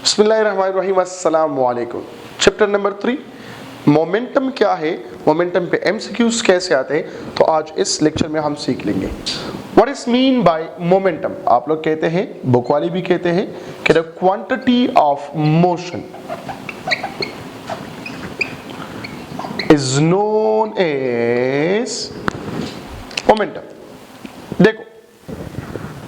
बिस्मिल्लाहिर्रहमानिर्रहीम, अस्सलाम वालेकुम। चैप्टर नंबर 3 मोमेंटम क्या है, मोमेंटम पे एमसीक्यूज कैसे आते हैं, तो आज इस लेक्चर में हम सीख लेंगे। What is mean by momentum. आप लोग कहते हैं, बुक वाली भी कहते हैं कि the quantity of motion is known as momentum. देखो,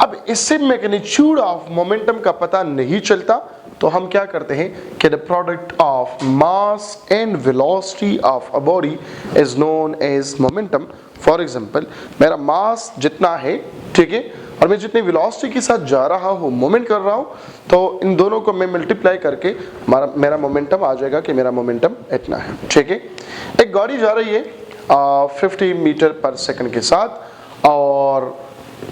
अब इससे मैग्नीट्यूड ऑफ मोमेंटम का पता नहीं चलता तो हम क्या करते हैं कि the product of mass and velocity of a body is known as momentum. For example, मेरा मास जितना है, ठीक है, और मैं जितनी वेलोसिटी के साथ जा रहा हूँ, मूवमेंट कर रहा हूँ, तो इन दोनों को मैं मल्टीप्लाई करके मेरा मोमेंटम आ जाएगा कि मेरा मोमेंटम इतना है। ठीक है, एक गाड़ी जा रही है 50 मीटर पर सेकंड के साथ और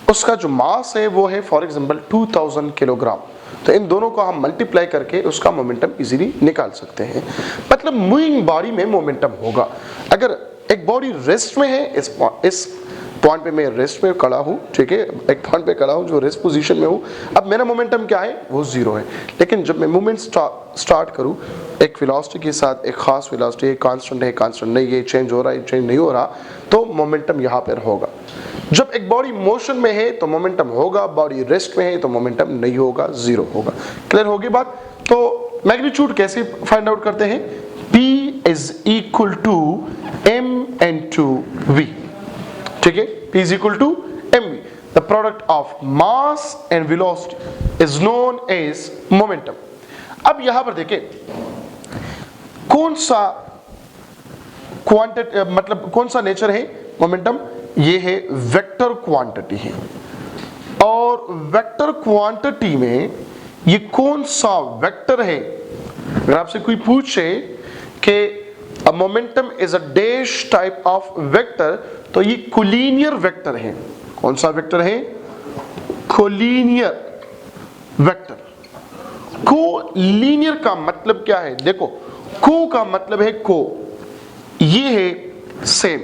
उसका जो मास है वो है फॉर एग्जांपल 2000 किलोग्राम। तो इन दोनों को हम मल्टीप्लाई करके उसका मोमेंटम इजीली निकाल सकते हैं। मतलब मूविंग बॉडी में मोमेंटम होगा। अगर एक बॉडी रेस्ट में है, इस पॉइंट पे मैं रेस्ट में खड़ा हूँ, ठीक है, एक पॉइंट पे खड़ा हूँ जो रेस्ट पोजीशन में हूँ, अब मेरा मोमेंटम क्या है, वो जीरो है। लेकिन जब मैं मूवमेंट स्टार्ट करूँ एक वेलोसिटी के साथ, एक खास वेलोसिटी, कांस्टेंट है, कांस्टेंट नहीं है, चेंज हो रहा है, चेंज नहीं हो रहा, तो मोमेंटम यहाँ पर होगा। जब एक बॉडी मोशन में है तो मोमेंटम होगा, बॉडी रेस्ट में है तो मोमेंटम नहीं होगा, जीरो होगा। क्लियर होगी बात। तो मैग्नीट्यूड कैसे फाइंड आउट करते हैं, P is equal to m/v। ठीक है, P is equal to mv। The product of mass and velocity is known as momentum. अब यहां पर देखें कौन सा क्वांटिटी, मतलब कौन सा नेचर है मोमेंटम, ये है वेक्टर क्वांटिटी है। और वेक्टर क्वांटिटी में ये कौन सा वेक्टर है, अगर आपसे कोई पूछे कि momentum is a dash type of vector, तो ये कोलिनियर वेक्टर है। कौन सा वेक्टर है, कोलिनियर वेक्टर। कोलिनियर का मतलब क्या है, देखो, को का मतलब है को, ये है सेम,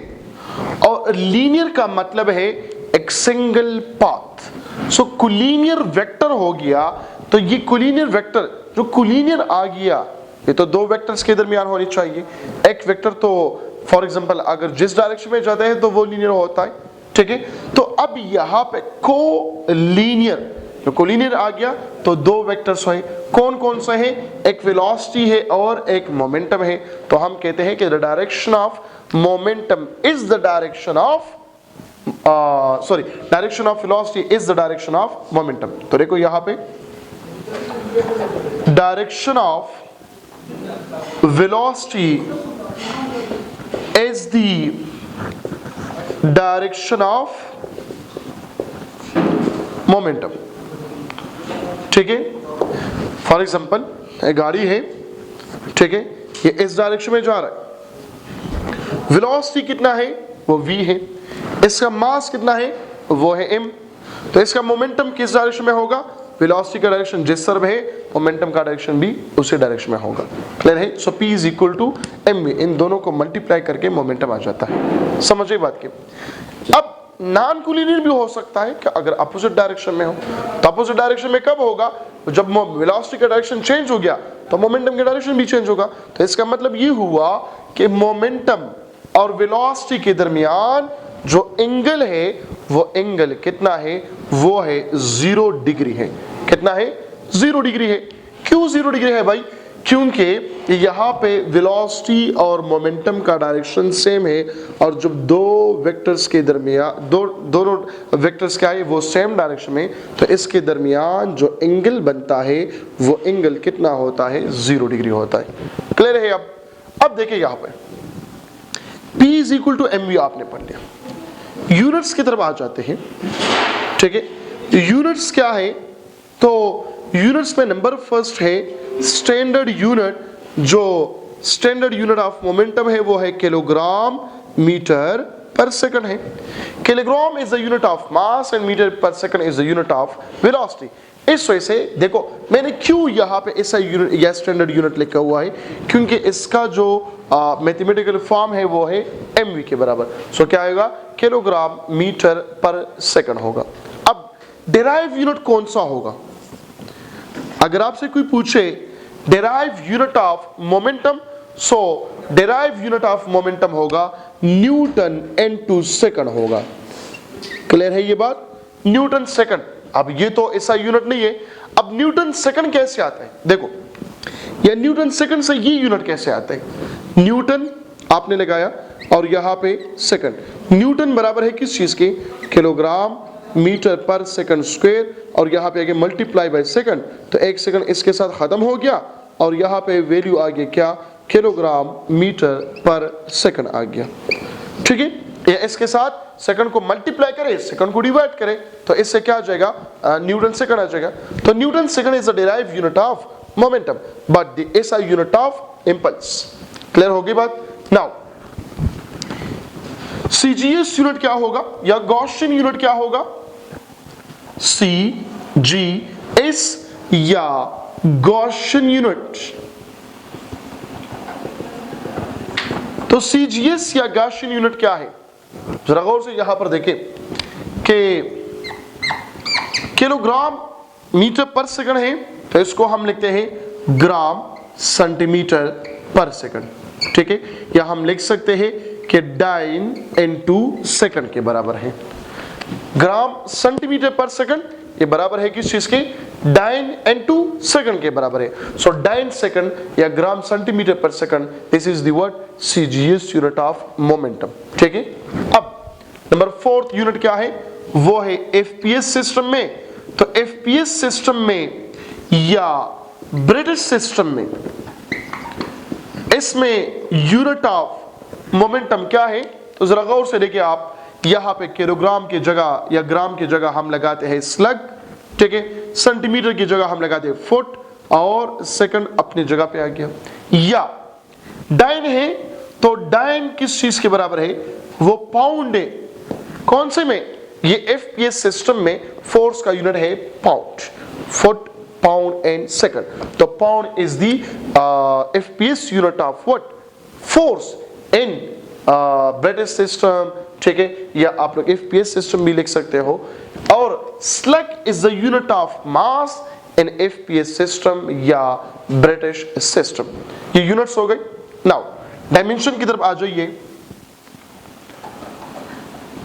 और लीनियर का मतलब है एक सिंगल पाथ। सो कोलिनियर वेक्टर हो गया, तो ये कोलिनियर वेक्टर जो कोलिनियर आ गया, ये तो दो वेक्टर्स के दरमियान होनी चाहिए। एक वेक्टर तो फॉर एग्जांपल अगर जिस डायरेक्शन में जाते हैं तो वो लीनियर होता है, ठीक है। तो अब यहाँ पे कोलिनियर, जो कोलिनियर आ गया तो दो वेक्टर्स हैं। कौन कौन से हैं, एक वेलोसिटी है और एक मोमेंटम है। तो हम कहते हैं कि the direction of momentum is the direction of direction of velocity is the direction of momentum। तो देखो यहां पे direction of velocity is the direction of momentum। ठीक है, फॉर एग्जांपल एक गाड़ी है, ठीक है, ये इस डायरेक्शन में जा रहा है, वेलोसिटी कितना है, वो v है, इसका मास कितना है, वो है m। तो इसका मोमेंटम किस डायरेक्शन में होगा, वेलोसिटी का डायरेक्शन जिस तरफ है, मोमेंटम का डायरेक्शन भी उसी डायरेक्शन में होगा। क्लियर है। So p is equal to mv, इन दोनों को मल्टीप्लाई करके मोमेंटम आ जाता है। समझिए बात की। अब नॉन कोलिनियर भी हो सकता है कि अगर अपोजिट डायरेक्शन में हो, तो अपोजिट डायरेक्शन में कब होगा, जब वेलोसिटी का डायरेक्शन चेंज हो गया तो मोमेंटम का डायरेक्शन भी चेंज होगा। तो इसका मतलब ये हुआ कि मोमेंटम और वेलोसिटी के दरमियान जो एंगल है, वो एंगल कितना है, वो है 0 डिग्री है। कितना है, 0 डिग्री है। क्यों 0 डिग्री है भाई, क्योंकि यहाँ पे वेलोसिटी और मोमेंटम का डायरेक्शन सेम है, और जब दो वेक्टर्स के दरमियान दोनों वेक्टर्स क्या है, वो सेम डायरेक्शन में, तो इसके दरमियान जो एंगल बनता है वो एंगल कितना होता है, 0 डिग्री होता है। क्लियर है। अब देखिए यहाँ पे P is equal to mv आपने पढ़ लिया। यूनिट्स की तरफ आ जाते हैं, ठीक है। यूनिट्स क्या है, तो यूनिट्स में नंबर फर्स्ट है स्टैंडर्ड यूनिट। जो स्टैंडर्ड यूनिट ऑफ मोमेंटम है वो है किलोग्राम मीटर पर सेकंड है। Kilogram is the unit of mass and metre per second is the unit of velocity. इस वजह से देखो मैंने क्यों यहाँ पे ऐसा यूनिट या स्टैंडर्ड यूनिट लिखा हुआ है, क्योंकि इसका जो मैथमेटिकल फॉर्म है वो है mv के बराबर। सो क्या आएगा, किलोग्राम मीटर पर सेकंड होगा। अब डिराइव यूनिट कौन सा होगा, अगर आपसे कोई पूछे derive unit of momentum, so derive unit of momentum होगा न्यूटन इनटू सेकंड होगा। क्लियर है ये बात? Newton second. अब ये तो ऐसा यूनिट नहीं है। अब न्यूटन सेकंड कैसे आता है? देखो, या न्यूटन सेकंड से ये यूनिट कैसे आता है? न्यूटन आपने लगाया और यहां पे सेकंड। न्यूटन बराबर है किस चीज के? Kilogram metre per second square, और यहां पे आगे मल्टीप्लाई बाय सेकंड, तो एक सेकंड इसके साथ खत्म हो गया और यहां पे वैल्यू आ गया क्या? किलोग्राम मीटर पर सेकंड आ गया। ठीक है, या इसके साथ सेकंड को मल्टीप्लाई करें, सेकंड को डिवाइड करें, तो इससे क्या आ जाएगा? न्यूटन सेकंड आ जाएगा। तो Newton second is the derived unit of momentum but the SI unit of impulse. Clear होगी बात? नाउ सीजीएस यूनिट क्या होगा या गॉसियन यूनिट क्या होगा? सीजीएस या गॉसियन यूनिट। तो सीजीएस या गॉसियन यूनिट क्या है? जरा गौर से यहां पर देखें कि किलोग्राम मीटर पर सेकंड है, तो इसको हम लिखते हैं ग्राम सेंटीमीटर पर सेकंड। ठीक है, या हम लिख सकते हैं कि डाइन इनटू सेकंड के बराबर है। ग्राम सेंटीमीटर पर सेकंड ये बराबर है किस चीज के? डाइन इनटू सेकंड के बराबर है। सो डाइन सेकंड या gram centimetre per second, this is the word CGS unit of momentum. ठीक है, अब नंबर 4th यूनिट क्या है? वो है एफपीएस सिस्टम में। तो एफपीएस सिस्टम में या ब्रिटिश सिस्टम में, इसमें यूनिट ऑफ मोमेंटम क्या है? तो जरा गौर से देखिए आप, यहां पे किलोग्राम की जगह या ग्राम की जगह हम लगाते हैं स्लग, ठीक है, सेंटीमीटर की जगह हम लगाते हैं फुट, और सेकंड अपनी जगह पे आ गया। या डाइन है, तो डाइन किस चीज के बराबर है? वो पाउंड है। कौन से में? ये एफपीएस सिस्टम में फोर्स का यूनिट है pound, foot, pound and second. तो pound is the FPS unit of what? Force in British system. ठीक है, या आप लोग एफपीएस सिस्टम भी लिख सकते हो। और slug is the unit of mass in FPS system या ब्रिटिश सिस्टम। ये यूनिट्स हो गई। नाउ डायमेंशन की तरफ आ जाइए।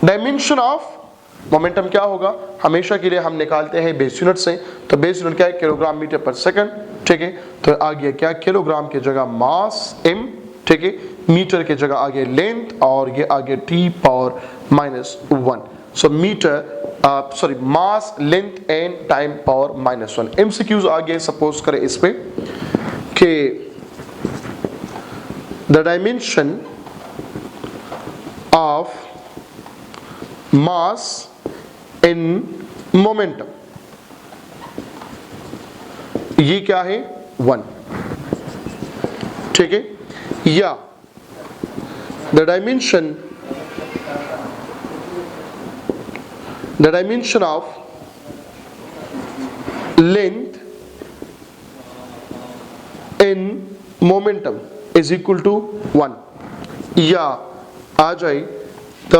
डायमेंशन ऑफ मोमेंटम क्या होगा? हमेशा के लिए हम निकालते हैं बेस यूनिट से। तो बेस यूनिट क्या है? Kilogram metre per second. ठीक है, तो आ गया क्या? किलोग्राम की जगह मास m, ठीक है, मीटर की जगह आगे लेंथ, और ये आगे t power -1। So meter sorry mass, length and time power -1। MCQs आगे सपोज करें इस पे कि the dimension of mass in momentum, ये क्या है? 1। ठीक है, या the dimension of length in momentum is equal to 1। या आ जाए the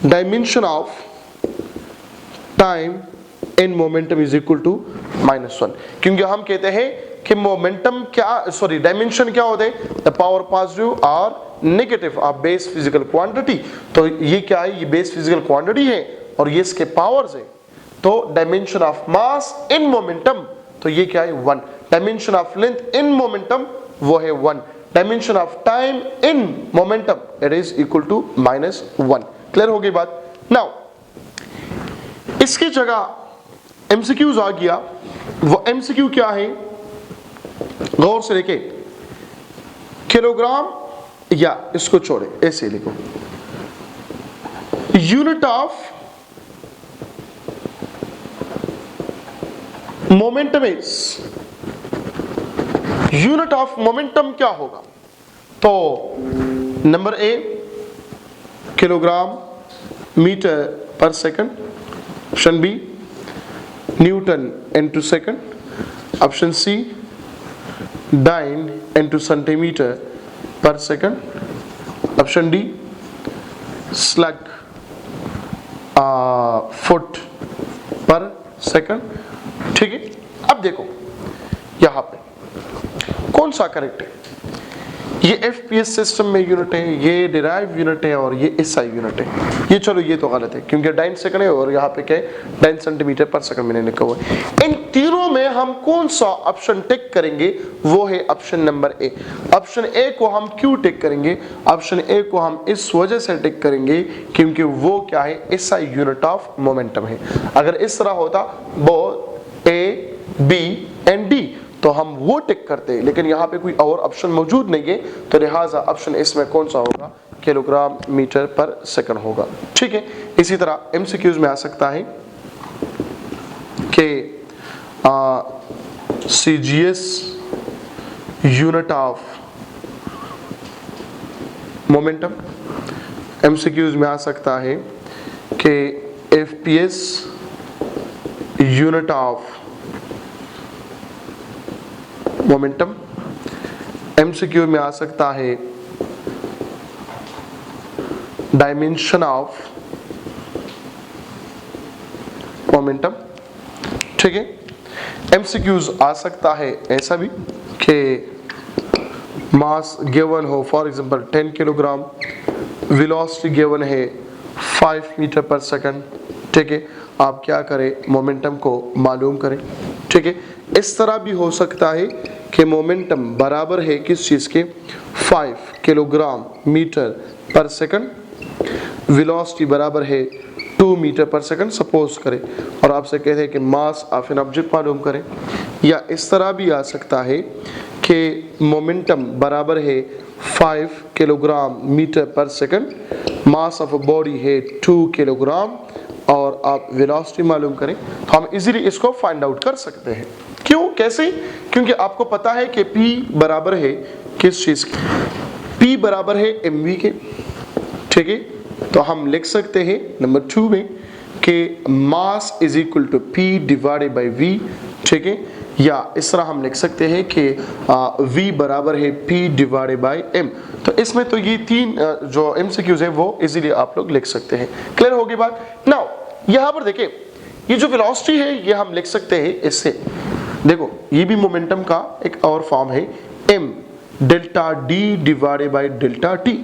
dimension of time in momentum is equal to -1। क्योंकि हम कहते हैं कि मोमेंटम क्या, सॉरी डायमेंशन क्या होते हैं? द पावर पॉजिटिव और negative of base physical quantity. तो ये क्या है? ये बेस फिजिकल क्वांटिटी है और ये इसके पावर्स है। तो dimension of mass in momentum, तो ये क्या है? 1। Dimension of length in momentum वो है 1। Dimension of time in momentum it is equal to -1। Clear हो गई बात? नाउ इसकी जगह एमसीक्यूज आ गया। वो एमसीक्यू क्या है? गौर से देखें, किलोग्राम, या इसको छोड़े ऐसे लिखो, unit of momentum is, unit of momentum क्या होगा? तो number A kilogram metre per second, option B newton into second, option C dyne into centimetre per second, option D slug foot per second, ठीक है। अब देखो यहां पे कौन सा करेक्ट है, ये FPS सिस्टम में यूनिट है, ये डिराइव यूनिट है और ये SI यूनिट है। ये चलो ये तो गलत है क्योंकि डाइन सेकंड है और यहाँ पे क्या है 9 सेंटीमीटर पर सेकंड मैंने लिखा हुआ है। इन तीनों में हम कौन सा ऑप्शन टिक करेंगे, वो है option number A. Option A को हम क्यों टिक करेंगे, ऑप्शन ए को हम इस वजह से टिक करेंगे क्योंकि वो क्या है SI यूनिट ऑफ मोमेंटम है। अगर इस तरह होता वो A B and D तो हम वो टिक करते हैं, लेकिन यहाँ पे कोई और ऑप्शन मौजूद नहीं है, तो लिहाजा ऑप्शन इसमें कौन सा होगा, किलोग्राम मीटर पर सेकंड होगा, ठीक है। इसी तरह MCQs में आ सकता है कि CGS unit of momentum, MCQs में आ सकता है कि FPS unit of momentum, MCQ में आ सकता है डायमेंशन ऑफ मोमेंटम, ठीक है। MCQs आ सकता है ऐसा भी कि मास गिवन हो, for example 10 kilogram, velocity given है 5 मीटर पर सेकंड, ठीक है। आप क्या करें, मोमेंटम को मालूम करें, ठीक है। इस तरह भी हो सकता है कि मोमेंटम बराबर है किस चीज के, 5 kilogram metre per second, velocity बराबर है 2 मीटर पर सेकंड सपोज करें, और आपसे कहते हैं कि मास ऑफ एन ऑब्जेक्ट मालूम करें। या इस तरह भी आ सकता है कि मोमेंटम बराबर है 5 kilogram metre per second, mass of a body है 2 किलोग्राम और आप वेलोसिटी मालूम करें, तो हम इजीली इसको फाइंड आउट कर सकते हैं। क्यों, कैसे, क्योंकि आपको पता है कि P बराबर है किस चीज के, P बराबर है mv के, ठीक है। तो हम लिख सकते हैं नंबर 2 में कि mass is equal to P divided by V, ठीक है। या इस तरह हम लिख सकते हैं कि V बराबर है P डिवाइडेड बाई M। तो इसमें तो ये तीन जो MCQs है वो इजीली आप लोग लिख सकते हैं। क्लियर होगी बात। नाउ यहाँ पर देखिए ये जो वेलोसिटी है ये हम लिख सकते हैं इससे, देखो ये भी मोमेंटम का एक और फॉर्म है, m delta d divided by delta t,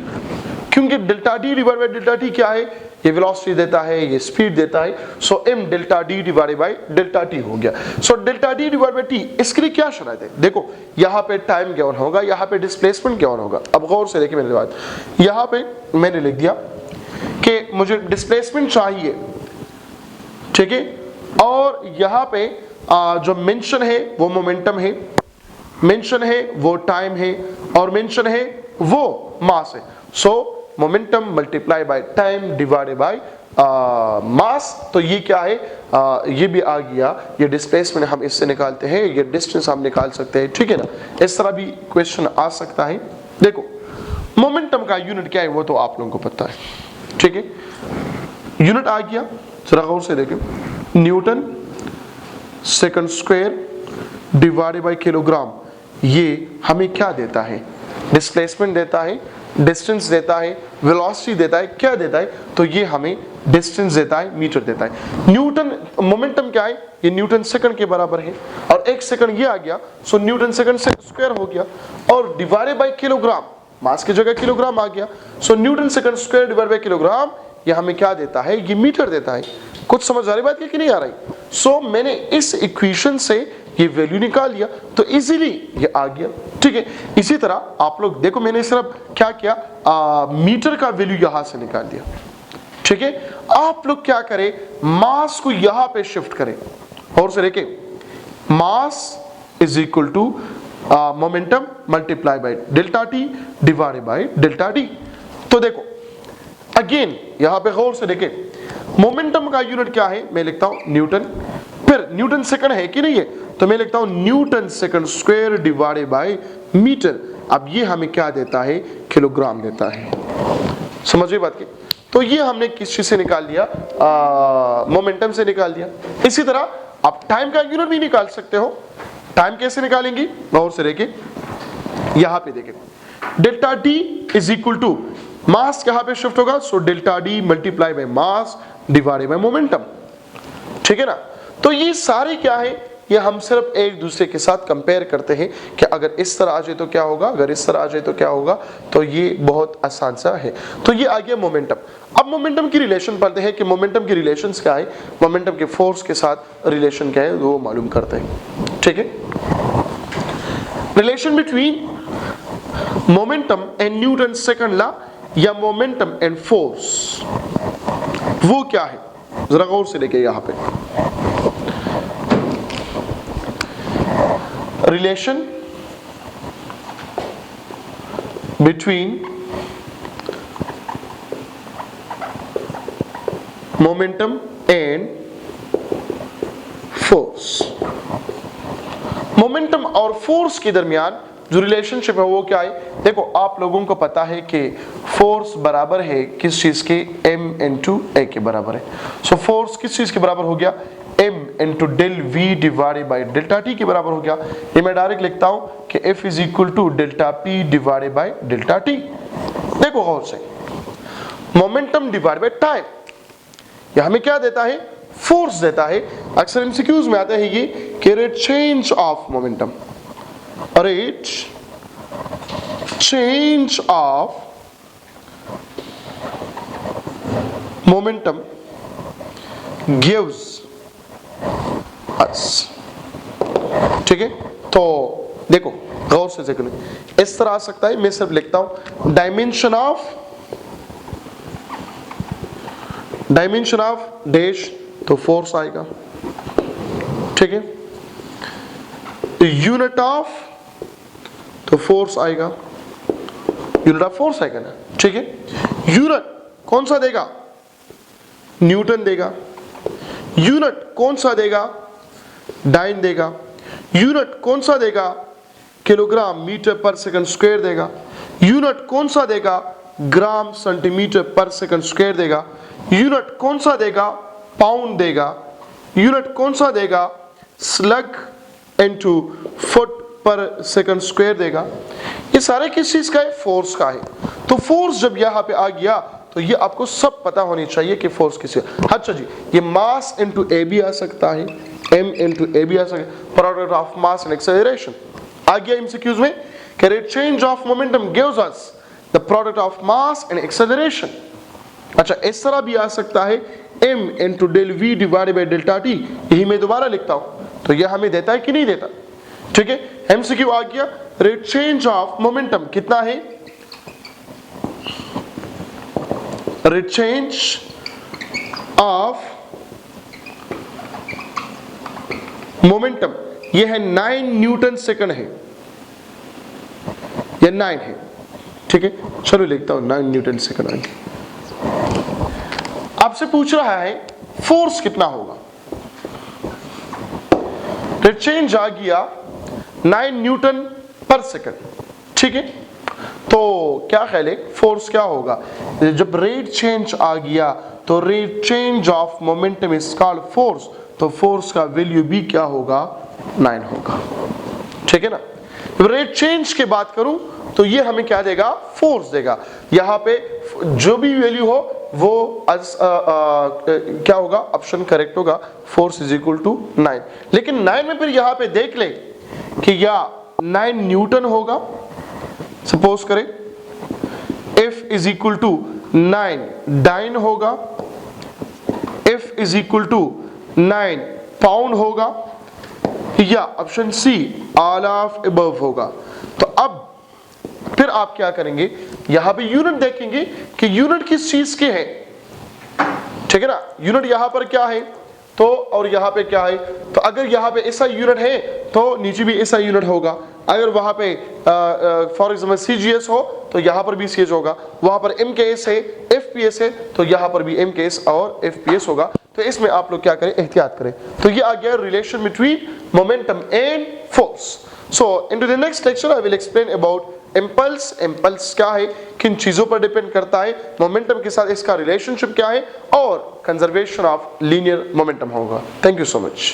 क्योंकि delta d divided by delta t क्या है, ये वेलोसिटी देता है, ये स्पीड देता है, सो m delta d divided by delta t हो गया। So delta d divided by t, इसके लिए क्या शर्त है, देखो यहाँ पे टाइम गिवन होगा, यहाँ पे डिस्प्लेसमेंट गिवन होगा। अब गौर से देखिए मेरी बात, यहाँ पे मैंने लिख दिया कि मुझे डिस्प्लेसमेंट चाहिए, ठीक है, और यहाँ पे जो मेंशन है वो मोमेंटम है, मेंशन है वो टाइम है, और मेंशन है वो मास है। सो momentum multiply by time divided by mass, तो ये क्या है, ये भी आ गया, ये डिस्प्लेसमेंट हम इससे निकालते हैं, ये डिस्टेंस हम निकाल सकते हैं, ठीक है ना। इस तरह भी क्वेश्चन आ सकता है। देखो मोमेंटम का यूनिट क्या है वो तो आप लोगों को पता है, ठीक है। यूनिट आ गया, जरा गौर से देखें, Newton second square divided by kilogram, ये हमें क्या देता है, डिस्प्लेसमेंट देता है, डिस्टेंस देता है, वेलोसिटी देता है, क्या देता है, तो ये हमें डिस्टेंस देता है, मीटर देता है। न्यूटन मोमेंटम क्या है, ये न्यूटन सेकंड के बराबर है, और 1 सेकंड ये आ गया, सो न्यूटन सेकंड से स्क्वायर हो गया, और डिवाइडेड बाय किलोग्राम, मास की जगह किलोग्राम आ गया, so newton second square divided by kilogram, ये हमें क्या देता है, ये मीटर देता है। कुछ समझ आ रही बात कि नहीं आ रही। सो मैंने इस इक्वेशन से ये वैल्यू निकाल लिया, तो इजीली ये आ गया, ठीक है। इसी तरह आप लोग देखो, मैंने सिर्फ क्या किया, मीटर का वैल्यू यहां से निकाल दिया, ठीक है। आप लोग क्या करें, मास को यहां पे शिफ्ट करें, और से देखें mass is equal to momentum multiply by delta T divided by delta D. तो देखो अगेन यहां पे गौर से देखें, मोमेंटम का यूनिट क्या है, मैं लिखता हूं न्यूटन, फिर न्यूटन सेकंड है कि नहीं है, तो मैं लिखता हूं newton second square divided by meter. अब ये हमें क्या देता है, किलोग्राम देता है। समझिए बात की। तो ये हमने किस चीज से निकाल लिया, मोमेंटम से निकाल दिया। इसी तरह आप टाइम का यूनिट भी निकाल सकते हो। टाइम कैसे निकालेंगे, और से देखें, यहां पे देखें, delta D is equal to mass कहां पे शिफ्ट होगा, so delta D multiply by mass divided by momentum, ठीक है ना। तो ये सारे क्या है, ये हम सिर्फ एक दूसरे के साथ कंपेयर करते हैं कि अगर इस तरह आ जाए तो क्या होगा, अगर इस तरह आ जाए तो क्या होगा। तो ये बहुत आसान सा है। तो ये आ गया मोमेंटम। अब मोमेंटम की रिलेशन पढ़ते हैं कि मोमेंटम की रिलेशंस क्या है, मोमेंटम के फोर्स के साथ रिलेशन क्या है वो मालूम करते हैं। ठीक है, relation between momentum and Newton second law या मोमेंटम एंड फोर्स, वो क्या है जरा गौर से देखिए। यहां पे relation between momentum and force, momentum और फोर्स के दरमियान जो रिलेशनशिप है वो क्या है। देखो आप लोगों को पता है कि फोर्स बराबर है किस चीज के, m इंटू ए के बराबर है। सो फोर्स किस चीज के बराबर हो गया, m into del V divided by delta T के बराबर हो गया। ये मैं डायरेक्ट लिखता हूं कि F is equal to delta P divided by delta T. देखो गौर से, मोमेंटम डिवाइड बाई टाइम, ये हमें क्या देता है, फोर्स देता है। अक्सर एमसीक्यूज में आता है ये कि rate change of momentum, rate change of momentum gives अस। ठीक है, तो देखो गौर से देखो, इस तरह आ सकता है। मैं सिर्फ लिखता हूं डायमेंशन ऑफ डैश, तो फोर्स आएगा। ठीक है, यूनिट ऑफ, तो फोर्स आएगा, यूनिट ऑफ फोर्स आएगा ना। ठीक है, यूनिट कौन सा देगा, न्यूटन देगा। यूनिट कौन सा देगा, डाइन देगा। यूनिट कौन सा देगा, kilogram metre per second square देगा। यूनिट कौन सा देगा, gram centimetre per second square देगा। यूनिट कौन सा देगा, पाउंड देगा। यूनिट कौन सा देगा, slug into foot per second square देगा। ये सारे किस चीज का है, फोर्स का है। तो फोर्स जब यहां पे आ गया तो ये आपको सब पता होनी चाहिए कि फोर्स किस है। अच्छा जी, ये मास इनटू ए भी आ सकता है, m इनटू ए भी आ सकता है, product of mass and acceleration आ गया एमसीक्यूज में कि rate change of momentum gives us the product of mass and acceleration. अच्छा, इस तरह भी आ सकता है m into del v divided by delta t, यही मैं दोबारा लिखता हूं। तो ये हमें देता है कि नहीं देता। ठीक है, एमसीक्यू आ गया, रेट चेंज ऑफ मोमेंटम कितना है, रेट चेंज ऑफ मोमेंटम ये है 9 न्यूटन सेकंड है, ये 9 है। ठीक है, चलो लिखता हूं 9 न्यूटन सेकंड आगे। आपसे पूछ रहा है फोर्स कितना होगा, रेट चेंज आ गया 9 न्यूटन पर सेकंड। ठीक है, तो क्या ख्याल है फोर्स क्या होगा, जब रेट चेंज आ गया तो rate change of momentum is called force, तो फोर्स का वैल्यू भी क्या होगा, 9 होगा। ठीक है ना, रेट चेंज के बात करूं तो ये हमें क्या देगा, फोर्स देगा। यहां पे जो भी वैल्यू हो वो क्या होगा, ऑप्शन करेक्ट होगा, फोर्स इज इक्वल टू 9। लेकिन 9 में फिर यहां पे देख ले कि या 9 न्यूटन होगा, सपोज करें F is equal to 9 dyne होगा, F is equal to 9 pound होगा, या option C all of above होगा। तो अब फिर आप क्या करेंगे, यहां पे यूनिट देखेंगे कि यूनिट किस चीज के है। ठीक है ना, यूनिट यहां पर क्या है तो, और यहां पे क्या है, तो अगर यहां पे ऐसा यूनिट है तो नीचे भी ऐसा यूनिट होगा। अगर वहां पे फॉर एग्जांपल CGS हो तो यहां पर भी CH होगा, वहां पर MKS है, FPS है, तो यहां पर भी MKS और FPS होगा। तो इसमें आप लोग क्या करें, एहतियात करें। तो ये आ गया relation between momentum and force. So into the next lecture I will explain about impulse. Impulse क्या है, किन चीजों पर डिपेंड करता है, मोमेंटम के साथ इसका रिलेशनशिप क्या है, और कंजर्वेशन ऑफ लीनियर मोमेंटम होगा। Thank you so much.